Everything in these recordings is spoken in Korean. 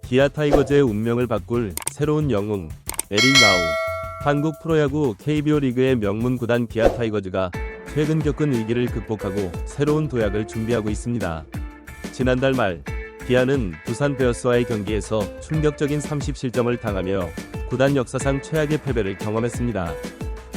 기아 타이거즈의 운명을 바꿀 새로운 영웅 에릭 라우. 한국 프로야구 KBO 리그의 명문 구단 기아 타이거즈가 최근 겪은 위기를 극복하고 새로운 도약을 준비하고 있습니다. 지난달 말 기아는 두산 베어스와의 경기에서 충격적인 30실점을 당하며 구단 역사상 최악의 패배를 경험했습니다.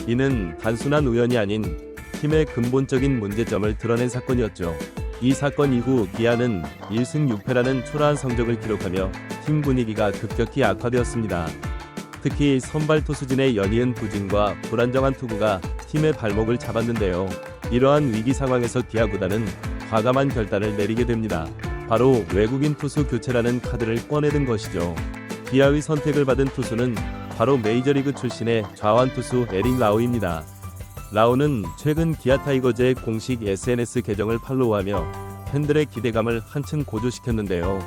이는 단순한 우연이 아닌 팀의 근본적인 문제점을 드러낸 사건이었죠. 이 사건 이후 기아는 1승 6패라는 초라한 성적을 기록하며 팀 분위기가 급격히 악화되었습니다. 특히 선발 투수진의 연이은 부진과 불안정한 투구가 팀의 발목을 잡았는데요. 이러한 위기 상황에서 기아 구단은 과감한 결단을 내리게 됩니다. 바로 외국인 투수 교체라는 카드를 꺼내든 것이죠. 기아의 선택을 받은 투수는 바로 메이저리그 출신의 좌완 투수 에릭 라우입니다. 라우는 최근 기아 타이거즈의 공식 SNS 계정을 팔로우하며 팬들의 기대감을 한층 고조시켰는데요.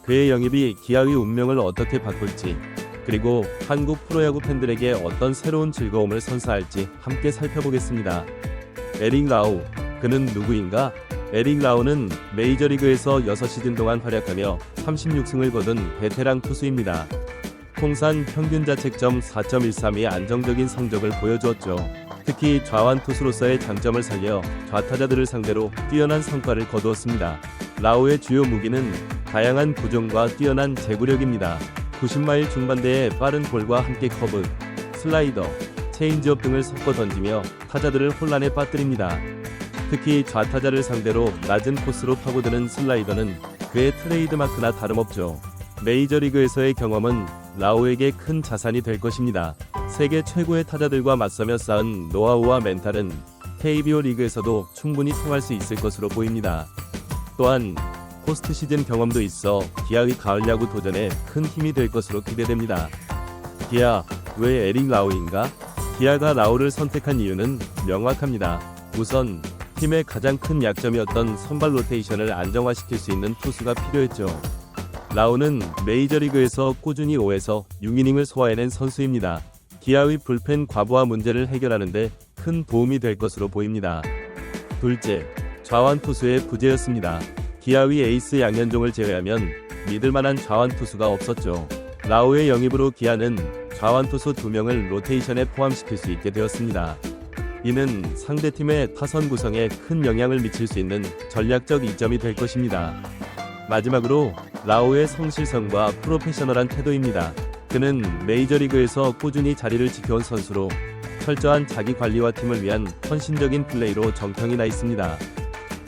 그의 영입이 기아의 운명을 어떻게 바꿀지, 그리고 한국 프로야구 팬들에게 어떤 새로운 즐거움을 선사할지 함께 살펴보겠습니다. 에릭 라우, 그는 누구인가? 에릭 라우는 메이저리그에서 6시즌 동안 활약하며 36승을 거둔 베테랑 투수입니다. 통산 평균 자책점 4.13의 안정적인 성적을 보여주었죠. 특히 좌완 투수로서의 장점을 살려 좌타자들을 상대로 뛰어난 성과를 거두었습니다. 라우의 주요 무기는 다양한 구종과 뛰어난 제구력입니다. 90마일 중반대의 빠른 볼과 함께 커브, 슬라이더, 체인지업 등을 섞어 던지며 타자들을 혼란에 빠뜨립니다. 특히 좌타자를 상대로 낮은 코스로 파고드는 슬라이더는 그의 트레이드마크나 다름없죠. 메이저리그에서의 경험은 라우에게 큰 자산이 될 것입니다. 세계 최고의 타자들과 맞서며 쌓은 노하우와 멘탈은 KBO 리그에서도 충분히 통할 수 있을 것으로 보입니다. 또한 포스트 시즌 경험도 있어 기아의 가을 야구 도전에 큰 힘이 될 것으로 기대됩니다. 기아, 왜 에릭 라우인가? 기아가 라우를 선택한 이유는 명확합니다. 우선 팀의 가장 큰 약점이었던 선발 로테이션을 안정화시킬 수 있는 투수가 필요했죠. 라우는 메이저리그에서 꾸준히 5에서 6이닝을 소화해낸 선수입니다. 기아의 불펜 과부하 문제를 해결하는 데 큰 도움이 될 것으로 보입니다. 둘째, 좌완 투수의 부재였습니다. 기아의 에이스 양현종을 제외하면 믿을만한 좌완 투수가 없었죠. 라우의 영입으로 기아는 좌완 투수 2명을 로테이션에 포함시킬 수 있게 되었습니다. 이는 상대팀의 타선 구성에 큰 영향을 미칠 수 있는 전략적 이점이 될 것입니다. 마지막으로 라우의 성실성과 프로페셔널한 태도입니다. 그는 메이저리그에서 꾸준히 자리를 지켜온 선수로 철저한 자기관리와 팀을 위한 헌신적인 플레이로 정평이 나 있습니다.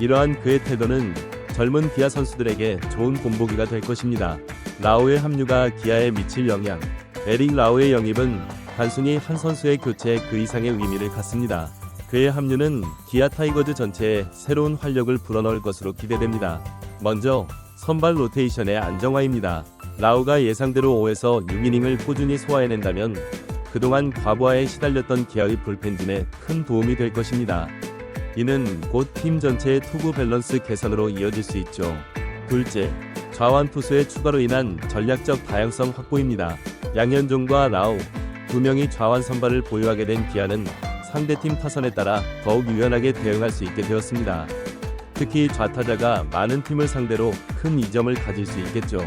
이러한 그의 태도는 젊은 기아 선수들에게 좋은 본보기가 될 것입니다. 라우의 합류가 기아에 미칠 영향. 에릭 라우의 영입은 단순히 한 선수의 교체 그 이상의 의미를 갖습니다. 그의 합류는 기아 타이거즈 전체에 새로운 활력을 불어넣을 것으로 기대됩니다. 먼저 선발 로테이션의 안정화입니다. 라우가 예상대로 5에서 6이닝을 꾸준히 소화해낸다면 그동안 과부하에 시달렸던 기아의 불펜진에 큰 도움이 될 것입니다. 이는 곧 팀 전체의 투구 밸런스 개선으로 이어질 수 있죠. 둘째, 좌완 투수의 추가로 인한 전략적 다양성 확보입니다. 양현종과 라우, 2명이 좌완 선발을 보유하게 된 기아는 상대팀 타선에 따라 더욱 유연하게 대응할 수 있게 되었습니다. 특히 좌타자가 많은 팀을 상대로 큰 이점을 가질 수 있겠죠.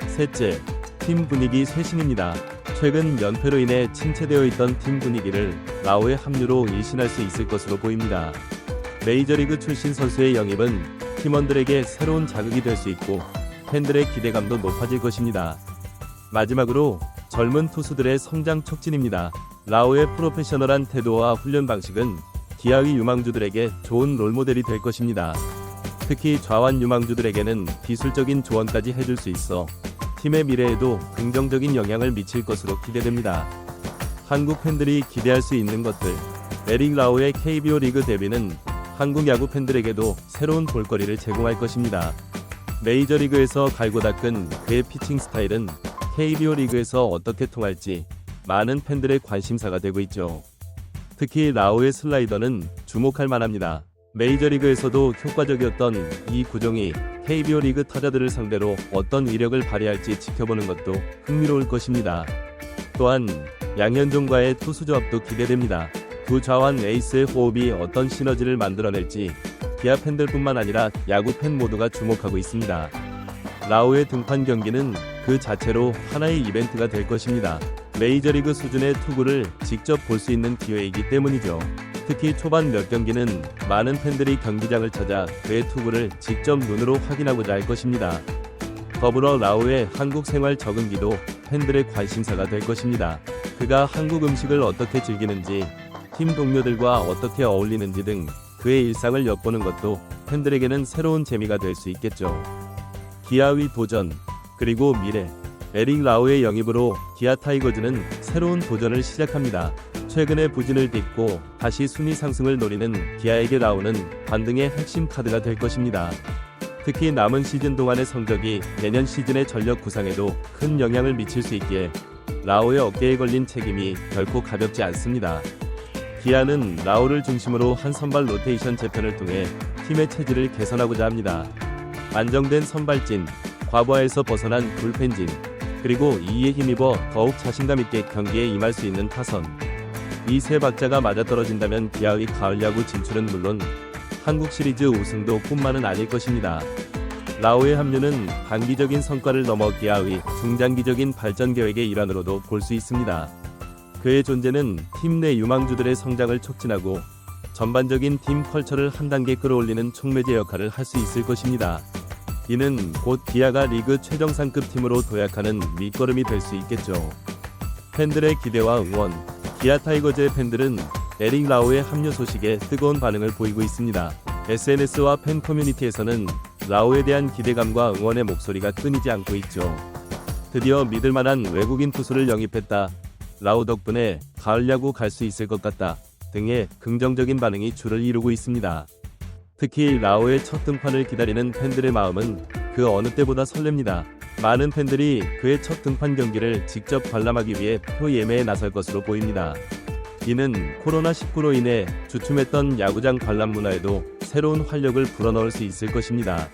셋째, 팀 분위기 쇄신입니다. 최근 연패로 인해 침체되어 있던 팀 분위기를 라우의 합류로 일신할 수 있을 것으로 보입니다. 메이저리그 출신 선수의 영입은 팀원들에게 새로운 자극이 될 수 있고 팬들의 기대감도 높아질 것입니다. 마지막으로 젊은 투수들의 성장 촉진입니다. 라우의 프로페셔널한 태도와 훈련 방식은 기아의 유망주들에게 좋은 롤모델이 될 것입니다. 특히 좌완 유망주들에게는 기술적인 조언까지 해줄 수 있어 팀의 미래에도 긍정적인 영향을 미칠 것으로 기대됩니다. 한국 팬들이 기대할 수 있는 것들. 에릭 라우의 KBO 리그 데뷔는 한국 야구 팬들에게도 새로운 볼거리를 제공할 것입니다. 메이저리그에서 갈고 닦은 그의 피칭 스타일은 KBO 리그에서 어떻게 통할지 많은 팬들의 관심사가 되고 있죠. 특히 라우의 슬라이더는 주목할 만합니다. 메이저리그에서도 효과적이었던 이 구종이 KBO 리그 타자들을 상대로 어떤 위력을 발휘할지 지켜보는 것도 흥미로울 것입니다. 또한 양현종과의 투수 조합도 기대됩니다. 두 좌완 에이스의 호흡이 어떤 시너지를 만들어낼지 기아 팬들뿐만 아니라 야구 팬 모두가 주목하고 있습니다. 라우의 등판 경기는 그 자체로 하나의 이벤트가 될 것입니다. 메이저리그 수준의 투구를 직접 볼 수 있는 기회이기 때문이죠. 특히 초반 몇 경기는 많은 팬들이 경기장을 찾아 그의 투구를 직접 눈으로 확인하고자 할 것입니다. 더불어 라우의 한국 생활 적응기도 팬들의 관심사가 될 것입니다. 그가 한국 음식을 어떻게 즐기는지, 팀 동료들과 어떻게 어울리는지 등 그의 일상을 엿보는 것도 팬들에게는 새로운 재미가 될 수 있겠죠. 기아의 도전, 그리고 미래. 에릭 라우의 영입으로 기아 타이거즈는 새로운 도전을 시작합니다. 최근의 부진을 딛고 다시 순위 상승을 노리는 기아에게 라우는 반등의 핵심 카드가 될 것입니다. 특히 남은 시즌 동안의 성적이 내년 시즌의 전력 구상에도 큰 영향을 미칠 수 있기에 라우의 어깨에 걸린 책임이 결코 가볍지 않습니다. 기아는 라우를 중심으로 한 선발 로테이션 재편을 통해 팀의 체질을 개선하고자 합니다. 안정된 선발진, 과부하에서 벗어난 불펜진, 그리고 이에 힘입어 더욱 자신감 있게 경기에 임할 수 있는 타선. 이 세 박자가 맞아떨어진다면 기아의 가을 야구 진출은 물론 한국 시리즈 우승도 꿈만은 아닐 것입니다. 라우의 합류는 단기적인 성과를 넘어 기아의 중장기적인 발전 계획의 일환으로도 볼 수 있습니다. 그의 존재는 팀 내 유망주들의 성장을 촉진하고 전반적인 팀 컬처를 한 단계 끌어올리는 촉매제 역할을 할 수 있을 것입니다. 이는 곧 기아가 리그 최정상급 팀으로 도약하는 밑거름이 될 수 있겠죠. 팬들의 기대와 응원. 기아 타이거즈의 팬들은 에릭 라우의 합류 소식에 뜨거운 반응을 보이고 있습니다. SNS와 팬 커뮤니티에서는 라우에 대한 기대감과 응원의 목소리가 끊이지 않고 있죠. 드디어 믿을만한 외국인 투수를 영입했다. 라우 덕분에 가을 야구 갈 수 있을 것 같다. 등의 긍정적인 반응이 줄을 이루고 있습니다. 특히 라우의 첫 등판을 기다리는 팬들의 마음은 그 어느 때보다 설렙니다. 많은 팬들이 그의 첫 등판 경기를 직접 관람하기 위해 표 예매에 나설 것으로 보입니다. 이는 코로나19로 인해 주춤했던 야구장 관람 문화에도 새로운 활력을 불어넣을 수 있을 것입니다.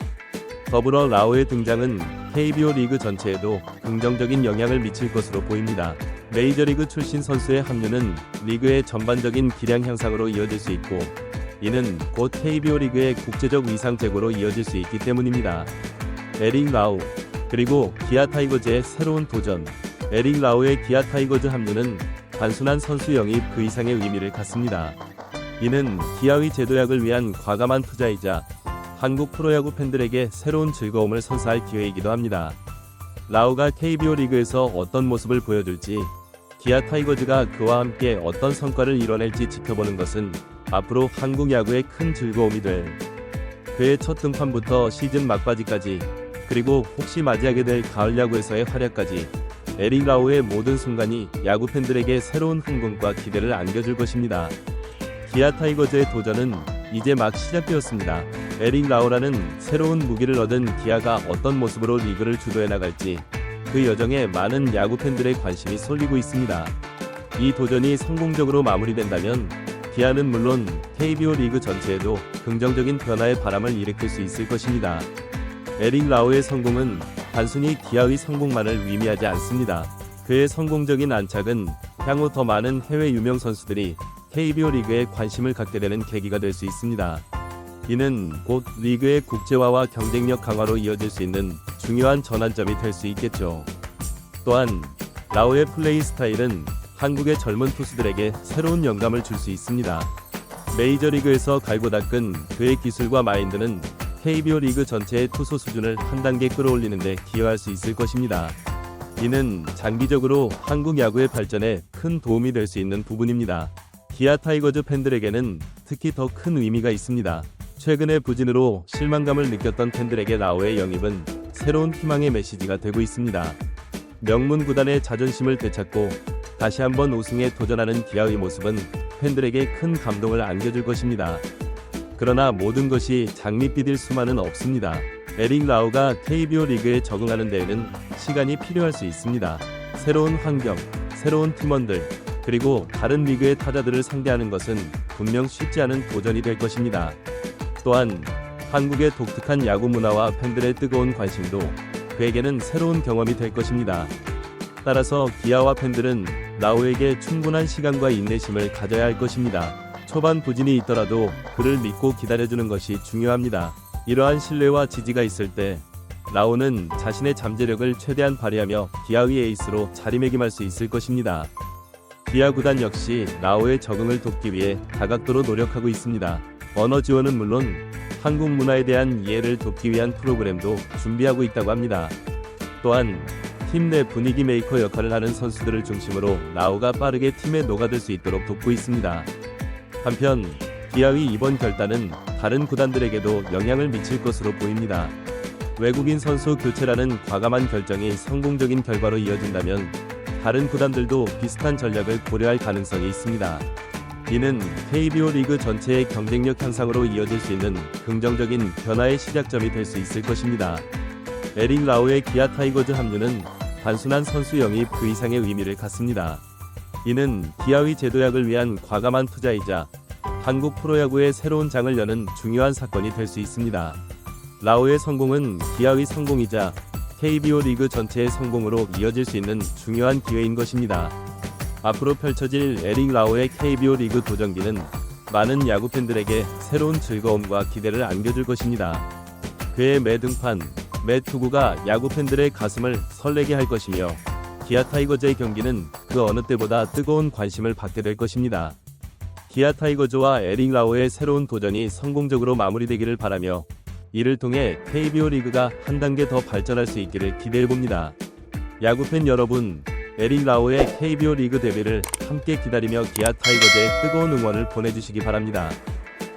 더불어 라우의 등장은 KBO 리그 전체에도 긍정적인 영향을 미칠 것으로 보입니다. 메이저리그 출신 선수의 합류는 리그의 전반적인 기량 향상으로 이어질 수 있고, 이는 곧 KBO 리그의 국제적 위상 제고로 이어질 수 있기 때문입니다. 에릭 라우, 그리고 기아 타이거즈의 새로운 도전. 에릭 라우의 기아 타이거즈 합류는 단순한 선수 영입 그 이상의 의미를 갖습니다. 이는 기아의 제도약을 위한 과감한 투자이자 한국 프로야구 팬들에게 새로운 즐거움을 선사할 기회이기도 합니다. 라우가 KBO 리그에서 어떤 모습을 보여줄지, 기아 타이거즈가 그와 함께 어떤 성과를 이뤄낼지 지켜보는 것은 앞으로 한국 야구의 큰 즐거움이 될, 그의 첫 등판부터 시즌 막바지까지, 그리고 혹시 맞이하게 될 가을 야구에서의 활약까지 에릭 라우의 모든 순간이 야구 팬들에게 새로운 흥분과 기대를 안겨줄 것입니다. 기아 타이거즈의 도전은 이제 막 시작되었습니다. 에릭 라우라는 새로운 무기를 얻은 기아가 어떤 모습으로 리그를 주도해 나갈지 그 여정에 많은 야구 팬들의 관심이 쏠리고 있습니다. 이 도전이 성공적으로 마무리된다면 기아는 물론 KBO 리그 전체에도 긍정적인 변화의 바람을 일으킬 수 있을 것입니다. 에릭 라우의 성공은 단순히 기아의 성공만을 의미하지 않습니다. 그의 성공적인 안착은 향후 더 많은 해외 유명 선수들이 KBO 리그에 관심을 갖게 되는 계기가 될 수 있습니다. 이는 곧 리그의 국제화와 경쟁력 강화로 이어질 수 있는 중요한 전환점이 될 수 있겠죠. 또한 라우의 플레이 스타일은 한국의 젊은 투수들에게 새로운 영감을 줄 수 있습니다. 메이저리그에서 갈고 닦은 그의 기술과 마인드는 KBO 리그 전체의 투수 수준을 한 단계 끌어올리는 데 기여할 수 있을 것입니다. 이는 장기적으로 한국 야구의 발전에 큰 도움이 될 수 있는 부분입니다. 기아 타이거즈 팬들에게는 특히 더 큰 의미가 있습니다. 최근의 부진으로 실망감을 느꼈던 팬들에게 라우의 영입은 새로운 희망의 메시지가 되고 있습니다. 명문 구단의 자존심을 되찾고 다시 한번 우승에 도전하는 기아의 모습은 팬들에게 큰 감동을 안겨줄 것입니다. 그러나 모든 것이 장밋빛일 수만은 없습니다. 에릭 라우가 KBO 리그에 적응하는 데에는 시간이 필요할 수 있습니다. 새로운 환경, 새로운 팀원들, 그리고 다른 리그의 타자들을 상대하는 것은 분명 쉽지 않은 도전이 될 것입니다. 또한 한국의 독특한 야구 문화와 팬들의 뜨거운 관심도 그에게는 새로운 경험이 될 것입니다. 따라서 기아와 팬들은 라우에게 충분한 시간과 인내심을 가져야 할 것입니다. 초반 부진이 있더라도 그를 믿고 기다려주는 것이 중요합니다. 이러한 신뢰와 지지가 있을 때 라오는 자신의 잠재력을 최대한 발휘하며 기아의 에이스로 자리매김할 수 있을 것입니다. 기아 구단 역시 라오의 적응을 돕기 위해 다각도로 노력하고 있습니다. 언어 지원은 물론 한국 문화에 대한 이해를 돕기 위한 프로그램도 준비하고 있다고 합니다. 또한 팀 내 분위기 메이커 역할을 하는 선수들을 중심으로 라오가 빠르게 팀에 녹아들 수 있도록 돕고 있습니다. 한편 기아의 이번 결단은 다른 구단들에게도 영향을 미칠 것으로 보입니다. 외국인 선수 교체라는 과감한 결정이 성공적인 결과로 이어진다면 다른 구단들도 비슷한 전략을 고려할 가능성이 있습니다. 이는 KBO 리그 전체의 경쟁력 향상으로 이어질 수 있는 긍정적인 변화의 시작점이 될 수 있을 것입니다. 에릭 라오의 기아 타이거즈 합류는 단순한 선수 영입 그 이상의 의미를 갖습니다. 이는 기아의 재도약을 위한 과감한 투자이자 한국 프로야구의 새로운 장을 여는 중요한 사건이 될 수 있습니다. 라오의 성공은 기아의 성공이자 KBO 리그 전체의 성공으로 이어질 수 있는 중요한 기회인 것입니다. 앞으로 펼쳐질 에릭 라오의 KBO 리그 도전기는 많은 야구 팬들에게 새로운 즐거움과 기대를 안겨줄 것입니다. 그의 매 등판, 매 투구가 야구 팬들의 가슴을 설레게 할 것이며 기아 타이거즈의 경기는 그 어느 때보다 뜨거운 관심을 받게 될 것입니다. 기아 타이거즈와 에릭 라오의 새로운 도전이 성공적으로 마무리되기를 바라며 이를 통해 KBO 리그가 한 단계 더 발전할 수 있기를 기대해봅니다. 야구팬 여러분, 에릭 라오의 KBO 리그 데뷔를 함께 기다리며 기아 타이거즈의 뜨거운 응원을 보내주시기 바랍니다.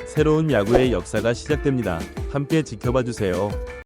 새로운 야구의 역사가 시작됩니다. 함께 지켜봐 주세요.